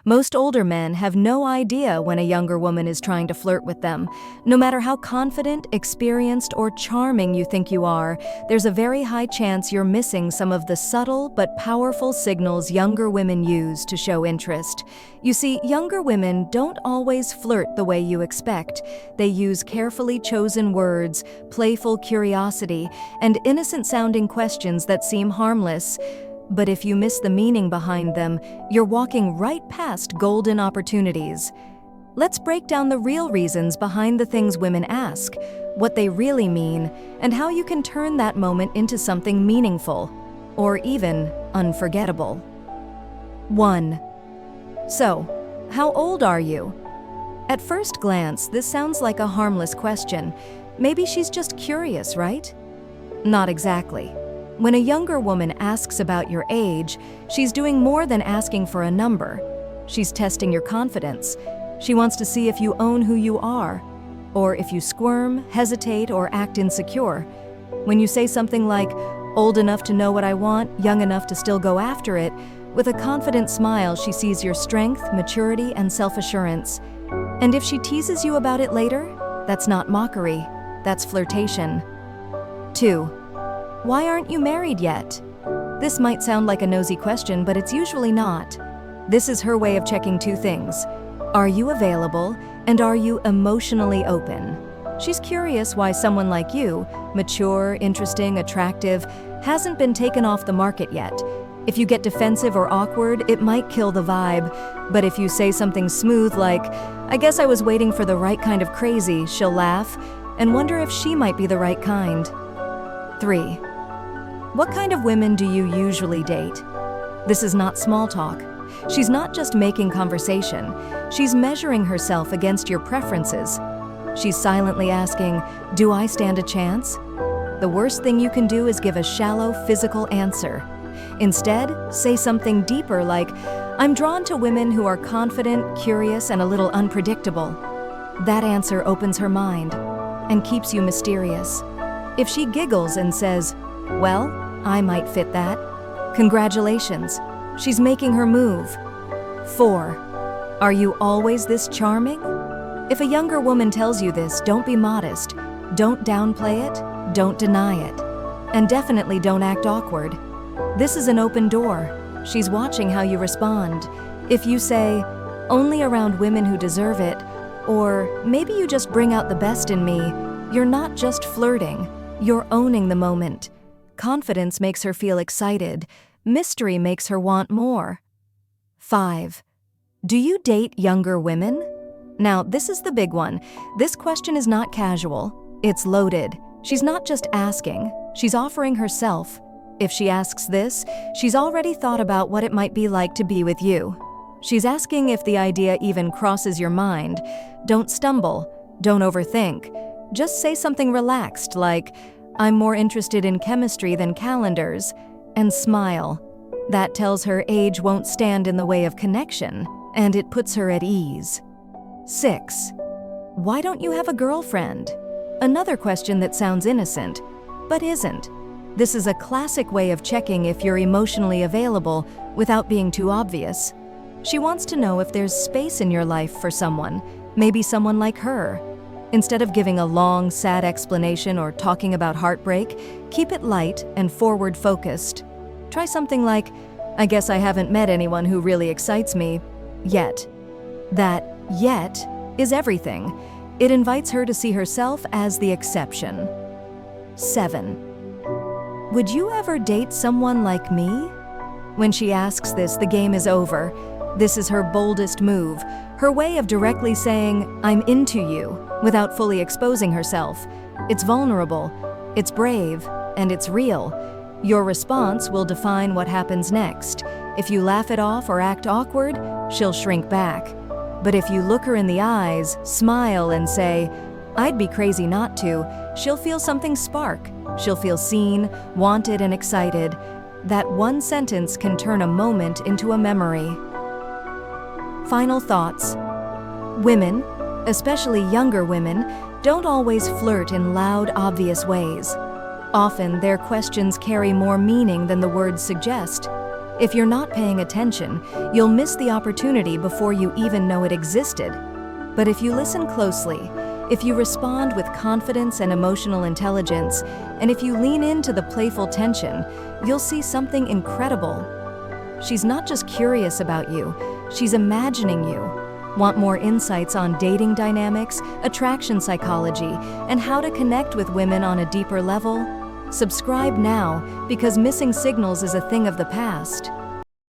Most older men have no idea when a younger woman is trying to flirt with them. No matter how confident, experienced, or charming you think you are, there's a very high chance you're missing some of the subtle but powerful signals younger women use to show interest. You see, younger women don't always flirt the way you expect. They use carefully chosen words, playful curiosity, and innocent-sounding questions that seem harmless. But if you miss the meaning behind them, you're walking right past golden opportunities. Let's break down the real reasons behind the things women ask, what they really mean, and how you can turn that moment into something meaningful, or even unforgettable. 1. So, how old are you? At first glance, this sounds like a harmless question. Maybe she's just curious, right? Not exactly. When a younger woman asks about your age, she's doing more than asking for a number. She's testing your confidence. She wants to see if you own who you are, or if you squirm, hesitate, or act insecure. When you say something like, "Old enough to know what I want, young enough to still go after it," with a confident smile, she sees your strength, maturity, and self-assurance. And if she teases you about it later, that's not mockery, that's flirtation. 2. Why aren't you married yet? This might sound like a nosy question, but it's usually not. This is her way of checking two things. Are you available, and are you emotionally open? She's curious why someone like you, mature, interesting, attractive, hasn't been taken off the market yet. If you get defensive or awkward, it might kill the vibe. But if you say something smooth like, "I guess I was waiting for the right kind of crazy," she'll laugh and wonder if she might be the right kind. 3. What kind of women do you usually date? This is not small talk. She's not just making conversation. She's measuring herself against your preferences. She's silently asking, "Do I stand a chance?" The worst thing you can do is give a shallow, physical answer. Instead, say something deeper like, "I'm drawn to women who are confident, curious, and a little unpredictable." That answer opens her mind and keeps you mysterious. If she giggles and says, "Well, I might fit that," congratulations, she's making her move. 4. Are you always this charming? If a younger woman tells you this, don't be modest. Don't downplay it, don't deny it, and definitely don't act awkward. This is an open door. She's watching how you respond. If you say, "Only around women who deserve it," or "Maybe you just bring out the best in me," you're not just flirting, you're owning the moment. Confidence makes her feel excited. Mystery makes her want more. 5. Do you date younger women? Now, this is the big one. This question is not casual. It's loaded. She's not just asking, she's offering herself. If she asks this, she's already thought about what it might be like to be with you. She's asking if the idea even crosses your mind. Don't stumble. Don't overthink. Just say something relaxed like, "I'm more interested in chemistry than calendars," and smile. That tells her age won't stand in the way of connection, and it puts her at ease. 6. Why don't you have a girlfriend? Another question that sounds innocent, but isn't. This is a classic way of checking if you're emotionally available without being too obvious. She wants to know if there's space in your life for someone, maybe someone like her. Instead of giving a long, sad explanation or talking about heartbreak, keep it light and forward-focused. Try something like, "I guess I haven't met anyone who really excites me yet." That "yet" is everything. It invites her to see herself as the exception. 7. Would you ever date someone like me? When she asks this, the game is over. This is her boldest move, her way of directly saying, "I'm into you," without fully exposing herself. It's vulnerable, it's brave, and it's real. Your response will define what happens next. If you laugh it off or act awkward, she'll shrink back. But if you look her in the eyes, smile, and say, "I'd be crazy not to," she'll feel something spark. She'll feel seen, wanted, and excited. That one sentence can turn a moment into a memory. Final thoughts. Women, especially younger women, don't always flirt in loud, obvious ways. Often, their questions carry more meaning than the words suggest. If you're not paying attention, you'll miss the opportunity before you even know it existed. But if you listen closely, if you respond with confidence and emotional intelligence, and if you lean into the playful tension, you'll see something incredible. She's not just curious about you, she's imagining you. Want more insights on dating dynamics, attraction psychology, and how to connect with women on a deeper level? Subscribe now, because missing signals is a thing of the past.